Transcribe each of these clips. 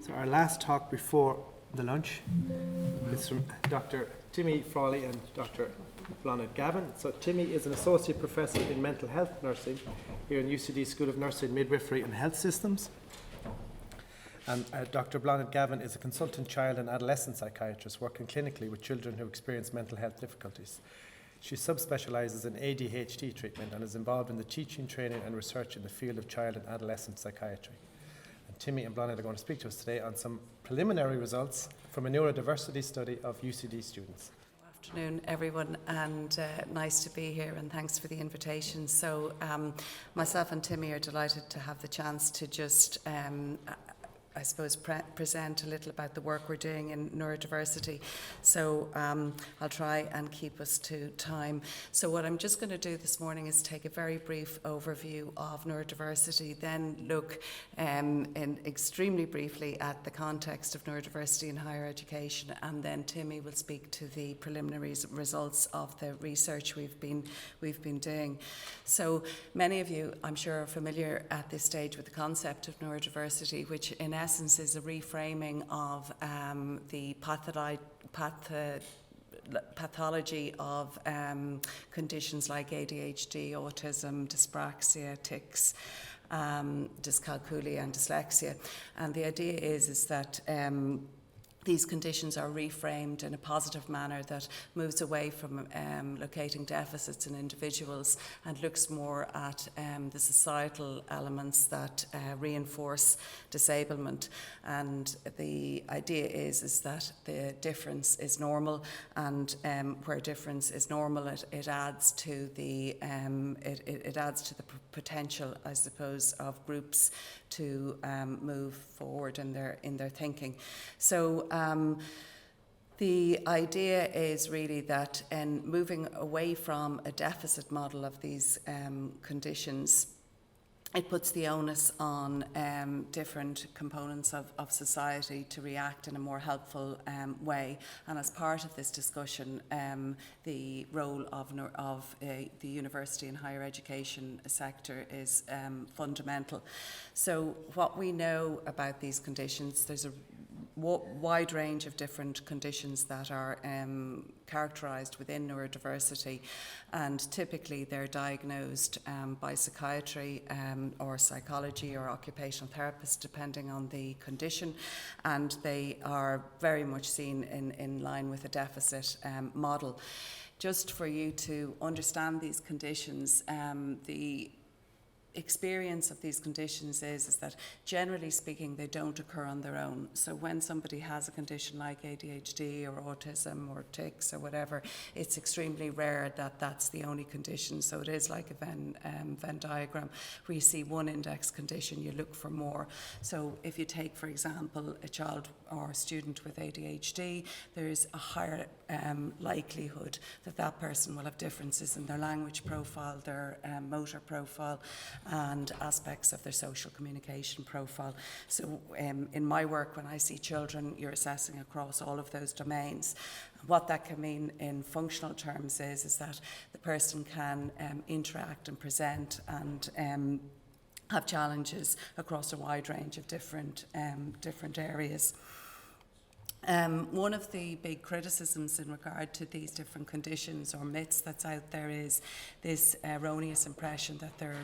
So our last talk before the lunch is from Dr. Timmy Frawley and Dr. Blánaid Gavin. So Timmy is an associate professor in mental health nursing here in UCD School of Nursing, Midwifery and Health Systems. And Dr. Blánaid Gavin is a consultant child and adolescent psychiatrist working clinically with children who experience mental health difficulties. She subspecialises in ADHD treatment and is involved in the teaching, training and research in the field of child and adolescent psychiatry. And Timmy and Blánaid are going to speak to us today on some preliminary results from a neurodiversity study of UCD students. Good afternoon, everyone, and nice to be here, and thanks for the invitation. So myself and Timmy are delighted to have the chance to just I suppose present a little about the work we're doing in neurodiversity. So I'll try and keep us to time. So what I'm just going to do this morning is take a very brief overview of neurodiversity, then look extremely briefly at the context of neurodiversity in higher education, and then Timmy will speak to the preliminary results of the research we've been doing. So many of you, I'm sure, are familiar at this stage with the concept of neurodiversity, which in essence is a reframing of the pathology of conditions like ADHD, autism, dyspraxia, tics, dyscalculia and dyslexia. And the idea is that these conditions are reframed in a positive manner that moves away from locating deficits in individuals and looks more at the societal elements that reinforce disablement. And the idea is that the difference is normal, and where difference is normal, it adds to the potential, I suppose, of groups to move forward in their thinking. So the idea is really that in moving away from a deficit model of these conditions, it puts the onus on different components of society to react in a more helpful way. And as part of this discussion, the role of the university and higher education sector is fundamental. So what we know about these conditions, there's a wide range of different conditions that are characterised within neurodiversity, and typically they're diagnosed by psychiatry or psychology or occupational therapists, depending on the condition, and they are very much seen in line with a deficit model. Just for you to understand these conditions, the experience of these conditions is that generally speaking they don't occur on their own. So when somebody has a condition like ADHD or autism or tics or whatever, it's extremely rare that that's the only condition. So it is like a Venn diagram where you see one index condition, you look for more. So if you take, for example, a child or a student with ADHD, there's a higher likelihood that that person will have differences in their language profile, their motor profile, and aspects of their social communication profile. So in my work, when I see children, you're assessing across all of those domains. What that can mean in functional terms is that the person can interact and present and have challenges across a wide range of different areas. One of the big criticisms in regard to these different conditions or myths that's out there is this erroneous impression that they're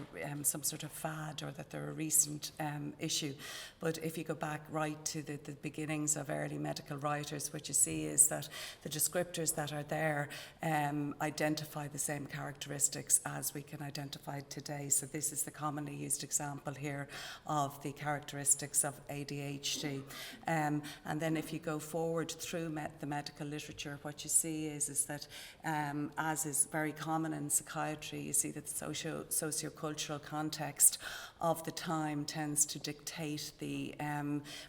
some sort of fad or that they're a recent issue. But if you go back right to the beginnings of early medical writers, what you see is that the descriptors that are there identify the same characteristics as we can identify today. So this is the commonly used example here of the characteristics of ADHD. And then if you go forward through the medical literature, what you see is that, as is very common in psychiatry, you see that the socio-cultural context of the time tends to dictate the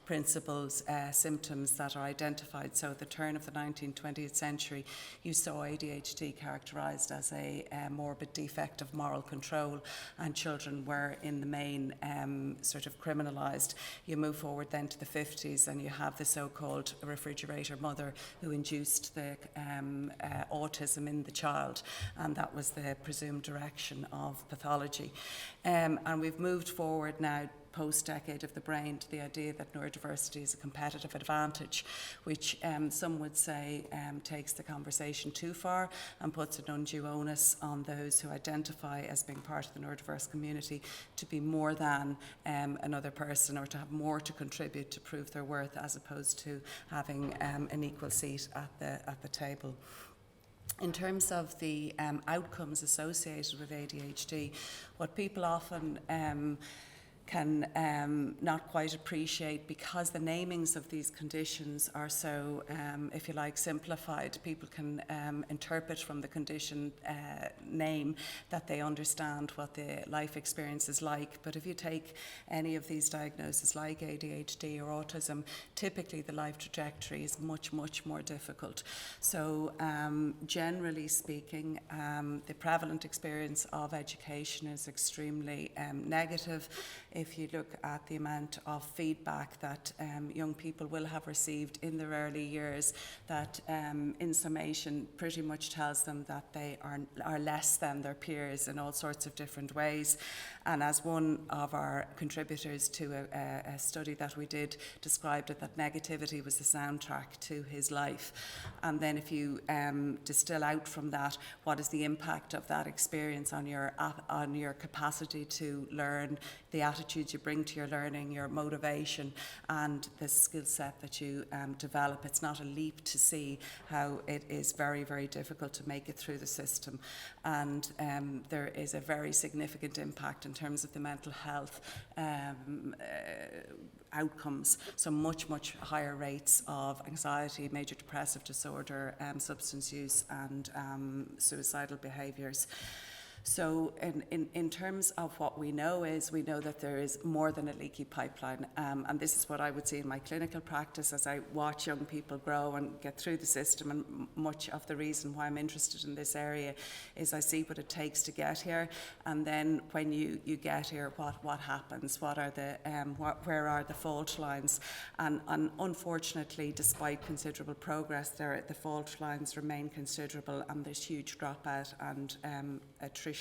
principles, symptoms that are identified. So at the turn of the 19th, 20th century, you saw ADHD characterised as a morbid defect of moral control, and children were in the main sort of criminalised. You move forward then to the 50s and you have the so-called refrigerator mother who induced the autism in the child, and that was the presumed direction of pathology. And we've moved forward now post-decade of the brain to the idea that neurodiversity is a competitive advantage, which some would say takes the conversation too far and puts an undue onus on those who identify as being part of the neurodiverse community to be more than another person, or to have more to contribute to prove their worth, as opposed to having an equal seat at the table. In terms of the outcomes associated with ADHD, what people often can not quite appreciate, because the namings of these conditions are so, if you like, simplified, people can interpret from the condition name that they understand what the life experience is like. But if you take any of these diagnoses like ADHD or autism, typically the life trajectory is much, much more difficult. So generally speaking, the prevalent experience of education is extremely negative. If you look at the amount of feedback that young people will have received in their early years, that in summation pretty much tells them that they are less than their peers in all sorts of different ways. And as one of our contributors to a study that we did described it, that negativity was the soundtrack to his life. And then if you distill out from that, what is the impact of that experience on your capacity to learn, the attitudes you bring to your learning, your motivation, and the skill set that you develop. It's not a leap to see how it is very, very difficult to make it through the system. And there is a very significant impact in terms of the mental health outcomes. So much, much higher rates of anxiety, major depressive disorder, substance use, and suicidal behaviours. So in terms of what we know that there is more than a leaky pipeline, and this is what I would see in my clinical practice as I watch young people grow and get through the system. And much of the reason why I'm interested in this area is I see what it takes to get here, and then when you get here, what happens? What are the where are the fault lines? And unfortunately, despite considerable progress, the fault lines remain considerable, and there's huge dropout and attrition.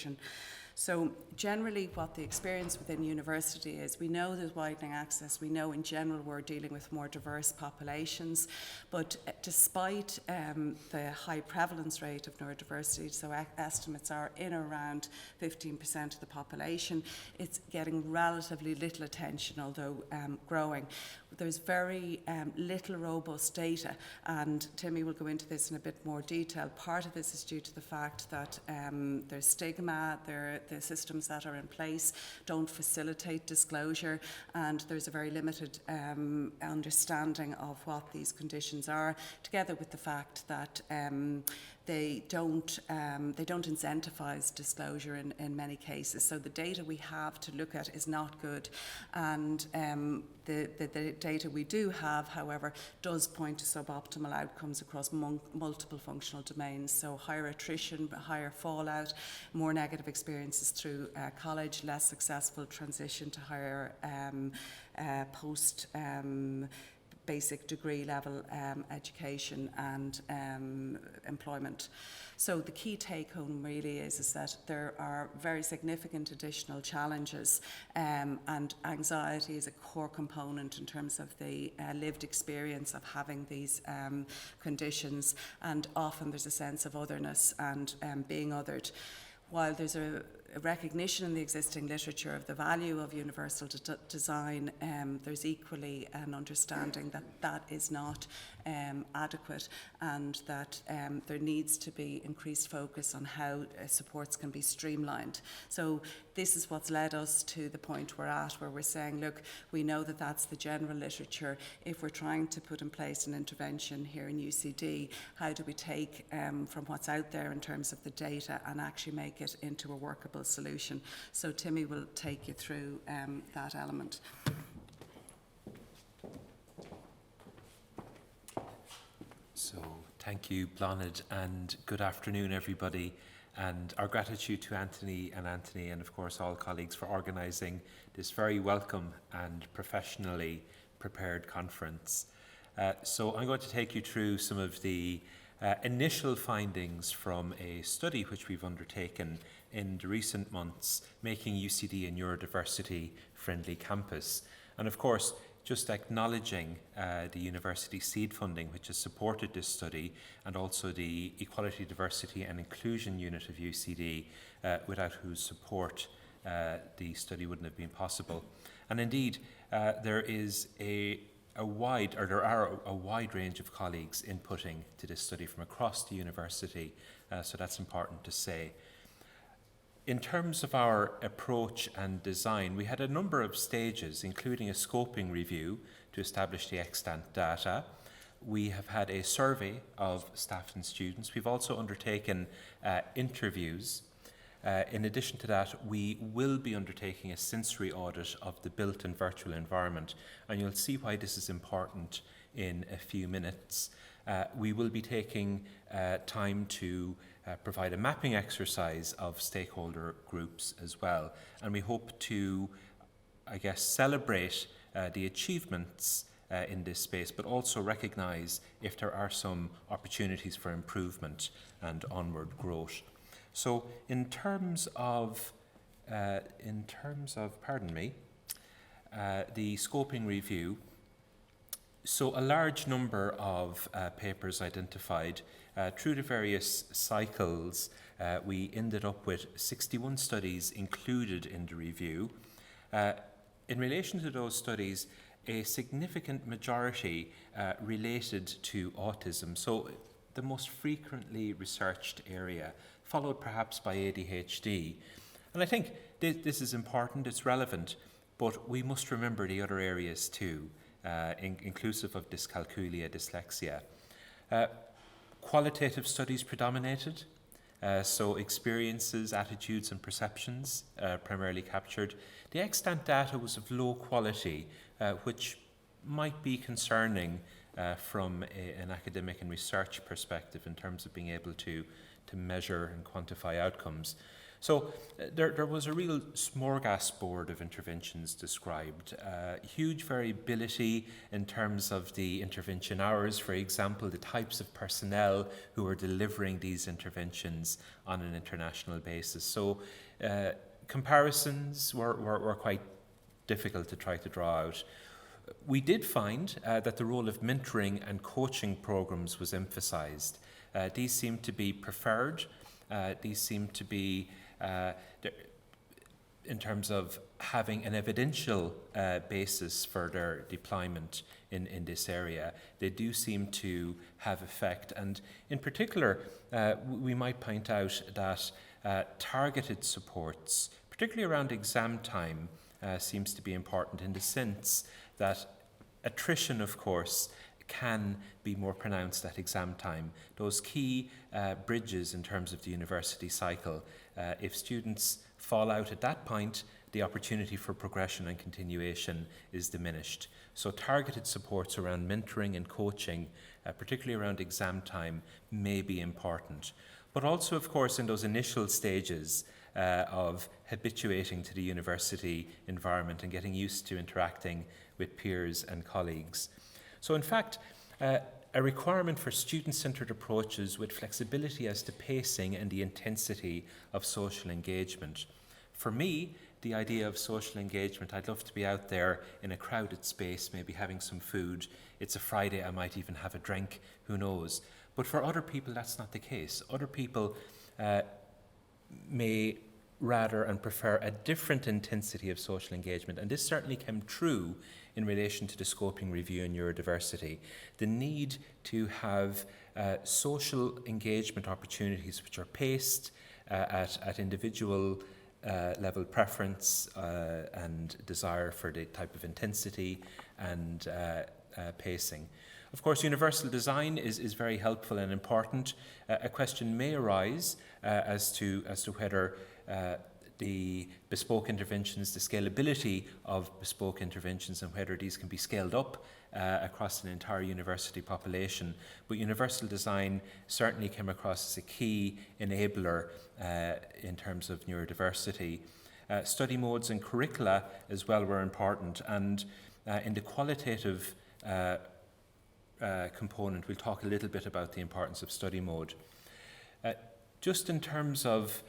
So generally what the experience within university is, we know there's widening access, we know in general we're dealing with more diverse populations, but despite the high prevalence rate of neurodiversity, so estimates are in around 15% of the population, it's getting relatively little attention, although growing. There's very little robust data, and Timmy will go into this in a bit more detail. Part of this is due to the fact that there's stigma, the systems that are in place don't facilitate disclosure, and there's a very limited understanding of what these conditions are, together with the fact that they don't incentivize disclosure in many cases. So the data we have to look at is not good, and the data we do have, however, does point to suboptimal outcomes across multiple functional domains. So higher attrition, higher fallout, more negative experiences through college, less successful transition to higher post basic degree level education and employment. So the key take home really is that there are very significant additional challenges, and anxiety is a core component in terms of the lived experience of having these conditions, and often there's a sense of otherness and being othered. While there's a recognition in the existing literature of the value of universal design, there's equally an understanding that that is not adequate, and that there needs to be increased focus on how supports can be streamlined. So this is what's led us to the point we're at, where we're saying, look, we know that that's the general literature. If we're trying to put in place an intervention here in UCD, how do we take from what's out there in terms of the data and actually make it into a workable solution? So Timmy will take you through that element. So thank you, Blánaid, and good afternoon, everybody. And our gratitude to Anthony, and of course all colleagues for organising this very welcome and professionally prepared conference. So I'm going to take you through some of the initial findings from a study which we've undertaken in the recent months, making UCD a neurodiversity friendly campus. And of course, just acknowledging the university seed funding which has supported this study, and also the Equality, Diversity and Inclusion unit of UCD, without whose support the study wouldn't have been possible. And indeed, there are a wide range of colleagues inputting to this study from across the university, so that's important to say. In terms of our approach and design, we had a number of stages, including a scoping review to establish the extant data. We have had a survey of staff and students. We've also undertaken interviews. In addition to that, we will be undertaking a sensory audit of the built and virtual environment, and you'll see why this is important in a few minutes. We will be taking time to provide a mapping exercise of stakeholder groups as well, and we hope to, celebrate the achievements in this space, but also recognise if there are some opportunities for improvement and onward growth. So in terms of the scoping review, so a large number of papers identified. Through the various cycles, we ended up with 61 studies included in the review. In relation to those studies, a significant majority related to autism, so the most frequently researched area, followed perhaps by ADHD. And I think this is important, it's relevant, but we must remember the other areas too, inclusive of dyscalculia, dyslexia. Qualitative studies predominated, so experiences, attitudes and perceptions primarily captured. The extant data was of low quality, which might be concerning from an academic and research perspective in terms of being able to measure and quantify outcomes. So there was a real smorgasbord of interventions described. Huge variability in terms of the intervention hours, for example, the types of personnel who are delivering these interventions on an international basis. So comparisons were quite difficult to try to draw out. We did find that the role of mentoring and coaching programs was emphasized. These seem to be preferred. These seem to be, in terms of having an evidential basis for their deployment in this area, they do seem to have effect. And in particular, we might point out that targeted supports, particularly around exam time, seems to be important in the sense that attrition, of course, can be more pronounced at exam time. Those key bridges in terms of the university cycle, if students fall out at that point, the opportunity for progression and continuation is diminished. So targeted supports around mentoring and coaching, particularly around exam time, may be important. But also, of course, in those initial stages of habituating to the university environment and getting used to interacting with peers and colleagues. So in fact, a requirement for student-centred approaches with flexibility as to pacing and the intensity of social engagement. For me, the idea of social engagement, I'd love to be out there in a crowded space, maybe having some food. It's a Friday, I might even have a drink, who knows. But for other people, that's not the case. Other people may rather and prefer a different intensity of social engagement. And this certainly came true in relation to the scoping review in neurodiversity. The need to have social engagement opportunities which are paced at individual level preference and desire for the type of intensity and pacing. Of course, universal design is very helpful and important. A question may arise as to whether the bespoke interventions, the scalability of bespoke interventions, and whether these can be scaled up across an entire university population. But universal design certainly came across as a key enabler in terms of neurodiversity. Study modes and curricula as well were important, and in the qualitative component, we'll talk a little bit about the importance of study mode. Just in terms of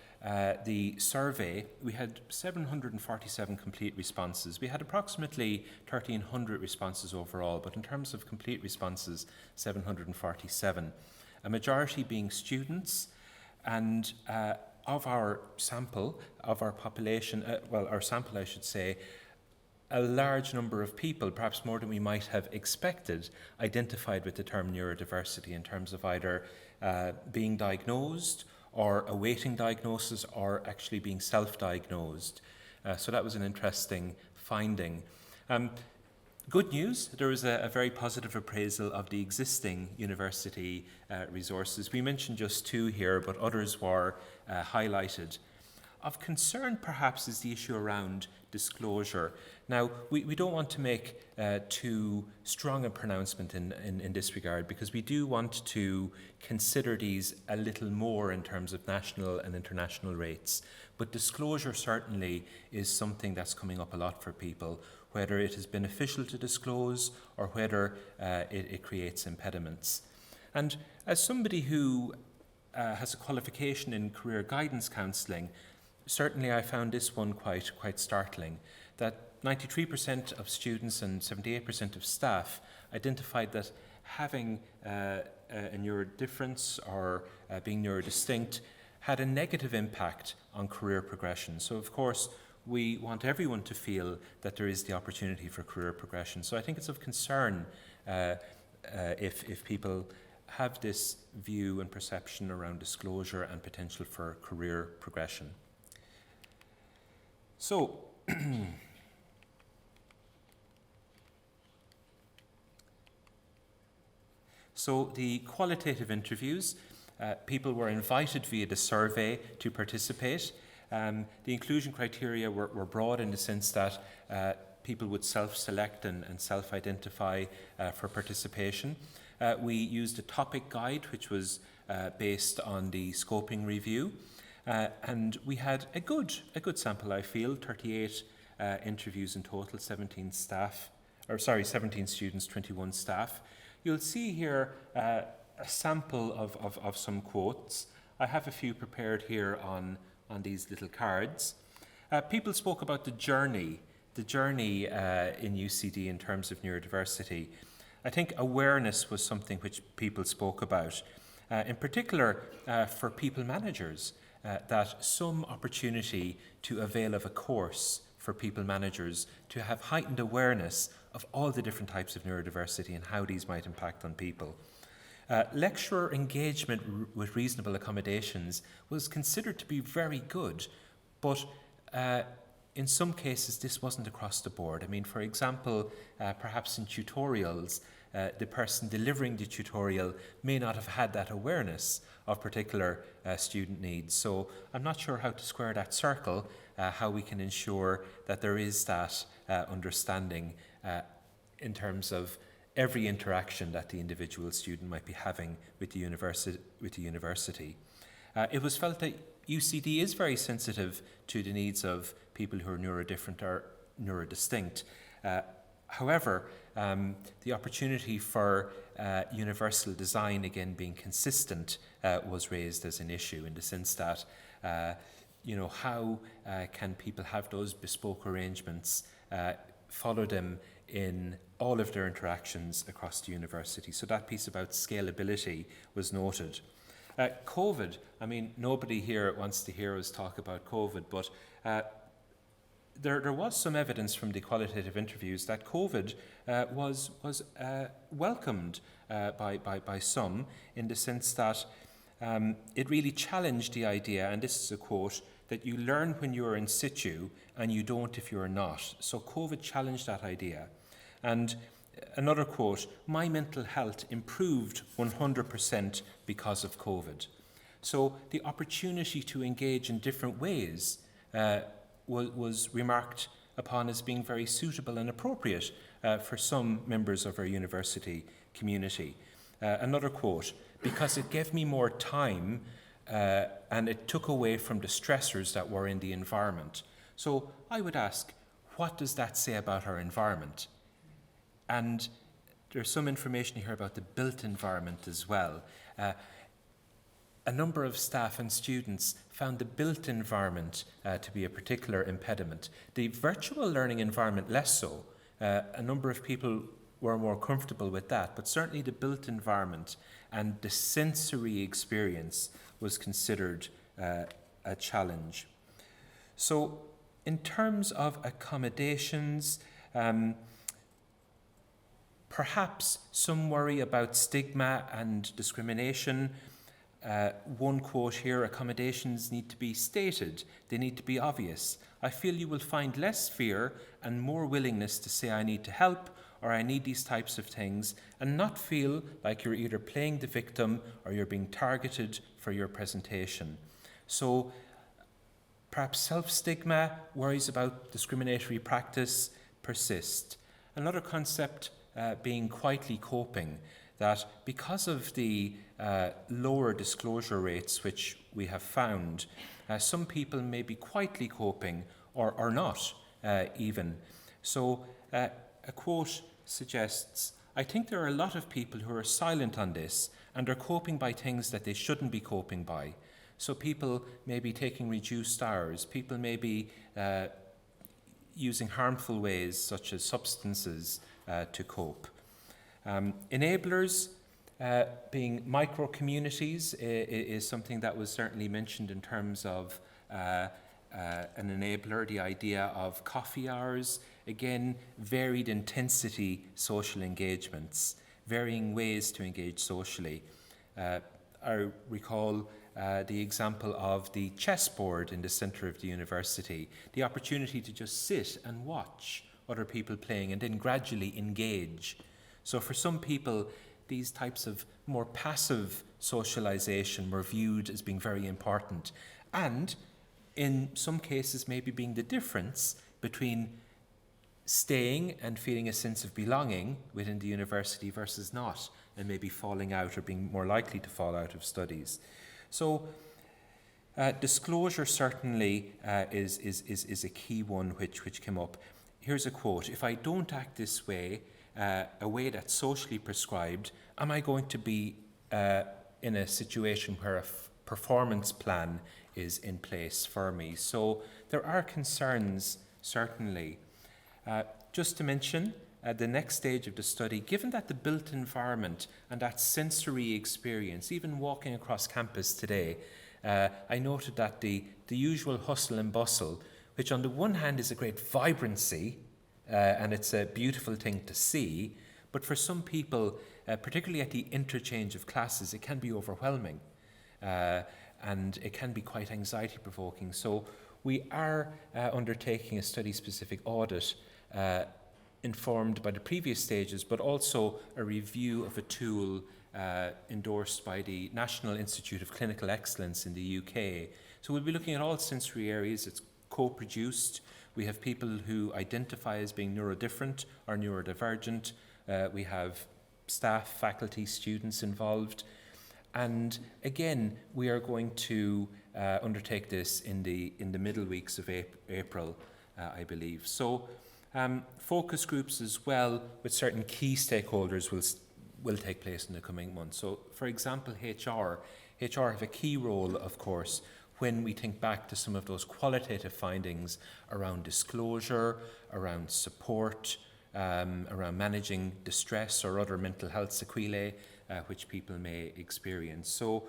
the survey, we had 747 complete responses. We had approximately 1,300 responses overall, but in terms of complete responses, 747. A majority being students, and of our sample, of our population, our sample I should say, a large number of people, perhaps more than we might have expected, identified with the term neurodiversity in terms of either being diagnosed or awaiting diagnosis or actually being self-diagnosed. So that was an interesting finding. Good news, there was a very positive appraisal of the existing university resources. We mentioned just 2 here, but others were highlighted. Of concern, perhaps, is the issue around disclosure. Now, we don't want to make too strong a pronouncement in this regard, because we do want to consider these a little more in terms of national and international rates. But disclosure certainly is something that's coming up a lot for people, whether it is beneficial to disclose or whether it creates impediments. And as somebody who has a qualification in career guidance counselling, certainly I found this one quite startling, that 93% of students and 78% of staff identified that having a neurodifference or being neurodistinct had a negative impact on career progression. So of course, we want everyone to feel that there is the opportunity for career progression. So I think it's of concern if people have this view and perception around disclosure and potential for career progression. So, the qualitative interviews, people were invited via the survey to participate. The inclusion criteria were broad in the sense that people would self-select and self-identify for participation. We used a topic guide which was based on the scoping review. And we had a good sample, I feel, 38 interviews in total, 17 students, 21 staff. You'll see here a sample of some quotes. I have a few prepared here on these little cards. People spoke about the journey in UCD in terms of neurodiversity. I think awareness was something which people spoke about, in particular for people managers. That some opportunity to avail of a course for people managers to have heightened awareness of all the different types of neurodiversity and how these might impact on people. Lecturer engagement with reasonable accommodations was considered to be very good, but in some cases this wasn't across the board. I mean, for example, perhaps in tutorials, the person delivering the tutorial may not have had that awareness of particular student needs. So I'm not sure how to square that circle, how we can ensure that there is that understanding in terms of every interaction that the individual student might be having with the university. It was felt that UCD is very sensitive to the needs of people who are neurodifferent or neurodistinct. However, the opportunity for universal design, again being consistent, was raised as an issue in the sense that, how can people have those bespoke arrangements, follow them in all of their interactions across the university. So that piece about scalability was noted. COVID, I mean, nobody here wants to hear us talk about COVID, but there was some evidence from the qualitative interviews that COVID was welcomed by some, in the sense that it really challenged the idea, and this is a quote, that you learn when you are in situ and you don't if you are not. So COVID challenged that idea. And another quote, my mental health improved 100% because of COVID. So the opportunity to engage in different ways was remarked upon as being very suitable and appropriate for some members of our university community. Another quote, because it gave me more time and it took away from the stressors that were in the environment. So I would ask, what does that say about our environment? And there's some information here about the built environment as well. A number of staff and students found the built environment to be a particular impediment. The virtual learning environment less so. A number of people were more comfortable with that, but certainly the built environment and the sensory experience was considered a challenge. So in terms of accommodations, perhaps some worry about stigma and discrimination. One quote here, accommodations need to be stated, they need to be obvious. I feel you will find less fear and more willingness to say I need to help or I need these types of things and not feel like you're either playing the victim or you're being targeted for your presentation. So perhaps self-stigma, worries about discriminatory practice persist. Another concept being quietly coping, that because of the lower disclosure rates which we have found, some people may be quietly coping or not even. So a quote suggests, I think there are a lot of people who are silent on this and are coping by things that they shouldn't be coping by. So people may be taking reduced hours, people may be using harmful ways such as substances to cope. Enablers being micro-communities is something that was certainly mentioned in terms of an enabler, the idea of coffee hours, again, varied intensity social engagements, varying ways to engage socially. I recall the example of the chessboard in the centre of the university, the opportunity to just sit and watch other people playing and then gradually engage. So for some people, these types of more passive socialization were viewed as being very important, and in some cases maybe being the difference between staying and feeling a sense of belonging within the university versus not, and maybe falling out or being more likely to fall out of studies. So disclosure certainly is a key one which came up. Here's a quote, if I don't act this way, a way that's socially prescribed, am I going to be in a situation where a performance plan is in place for me? So there are concerns, certainly. Just to mention, the next stage of the study, given that the built environment and that sensory experience, even walking across campus today, I noted that the usual hustle and bustle, which on the one hand is a great vibrancy, and it's a beautiful thing to see, but for some people, particularly at the interchange of classes, it can be overwhelming, and it can be quite anxiety-provoking. So we are undertaking a study-specific audit informed by the previous stages, but also a review of a tool endorsed by the National Institute of Clinical Excellence in the UK. So we'll be looking at all sensory areas. It's co-produced. We have people who identify as being neurodifferent or neurodivergent. We have staff, faculty, students involved. And again, we are going to undertake this in the middle weeks of April, I believe. So focus groups as well with certain key stakeholders will take place in the coming months. So for example, HR have a key role, of course, when we think back to some of those qualitative findings around disclosure, around support, around managing distress or other mental health sequelae which people may experience. So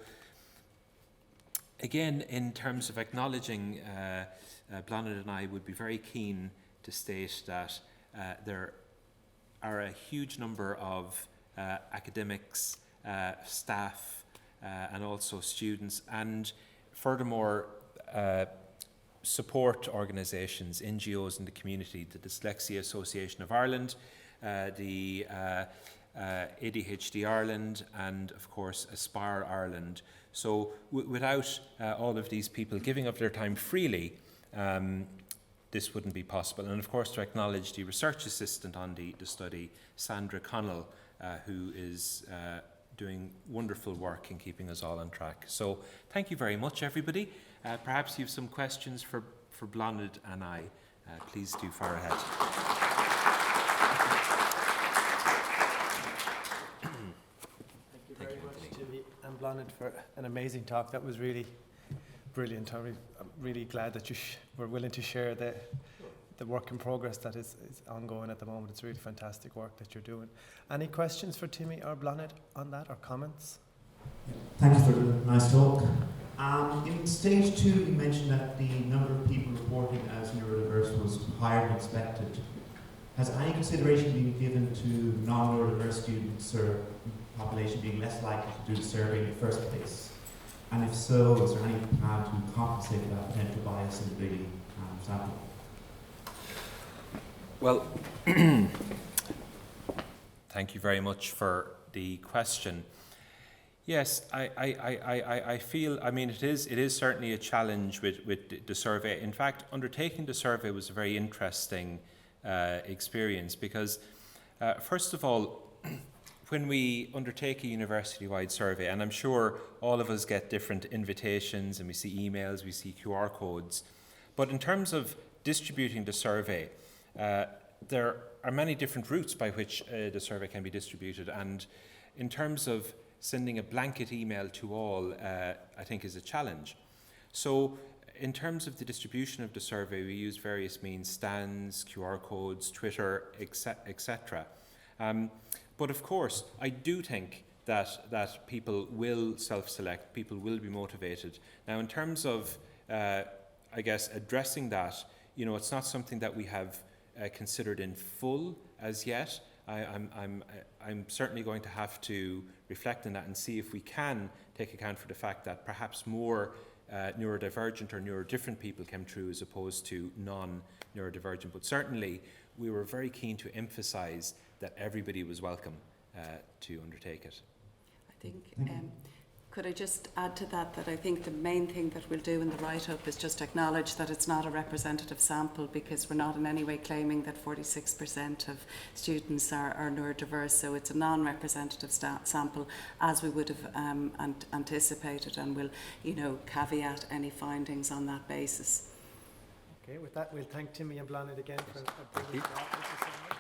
again, in terms of acknowledging, Blánaid and I would be very keen to state that there are a huge number of academics, staff, and also students, and furthermore, support organisations, NGOs in the community, the Dyslexia Association of Ireland, the ADHD Ireland, and of course Aspire Ireland. So without all of these people giving up their time freely, this wouldn't be possible. And of course to acknowledge the research assistant on the study, Sandra Connell, who is doing wonderful work in keeping us all on track. So thank you very much, everybody. Perhaps you have some questions for Blánaid and I. Please do fire ahead. Blánaid, for an amazing talk. That was really brilliant. I'm really glad that you were willing to share the work in progress that is ongoing at the moment. It's really fantastic work that you're doing. Any questions for Timmy or Blánaid on that, or comments? Thanks for the nice talk. In stage 2, you mentioned that the number of people reporting as neurodiverse was higher than expected. Has any consideration been given to non-neurodiverse students or population being less likely to do the survey in the first place? And if so, is there any plan to compensate for that potential bias in the sample? Well, thank you very much for the question. Yes, I feel, I mean, it is certainly a challenge with the survey. In fact, undertaking the survey was a very interesting experience because, first of all, when we undertake a university-wide survey, and I'm sure all of us get different invitations and we see emails, we see QR codes, but in terms of distributing the survey, there are many different routes by which the survey can be distributed, and in terms of sending a blanket email to all, I think is a challenge. So in terms of the distribution of the survey, we use various means, stands, QR codes, Twitter, etc. But of course, I do think that people will self-select, people will be motivated. Now, in terms of, I guess, addressing that, you know, it's not something that we have considered in full as yet. I'm certainly going to have to reflect on that and see if we can take account for the fact that perhaps more neurodivergent or neurodifferent people came through as opposed to non-neurodivergent. But certainly, we were very keen to emphasise that everybody was welcome to undertake it. I think, could I just add to that, that I think the main thing that we'll do in the write-up is just acknowledge that it's not a representative sample, because we're not in any way claiming that 46% of students are neurodiverse, so it's a non-representative sample, as we would have anticipated, and we'll, you know, caveat any findings on that basis. Okay, with that, we'll thank Timmy and Blánaid again for a brilliant talk. Thank you so much.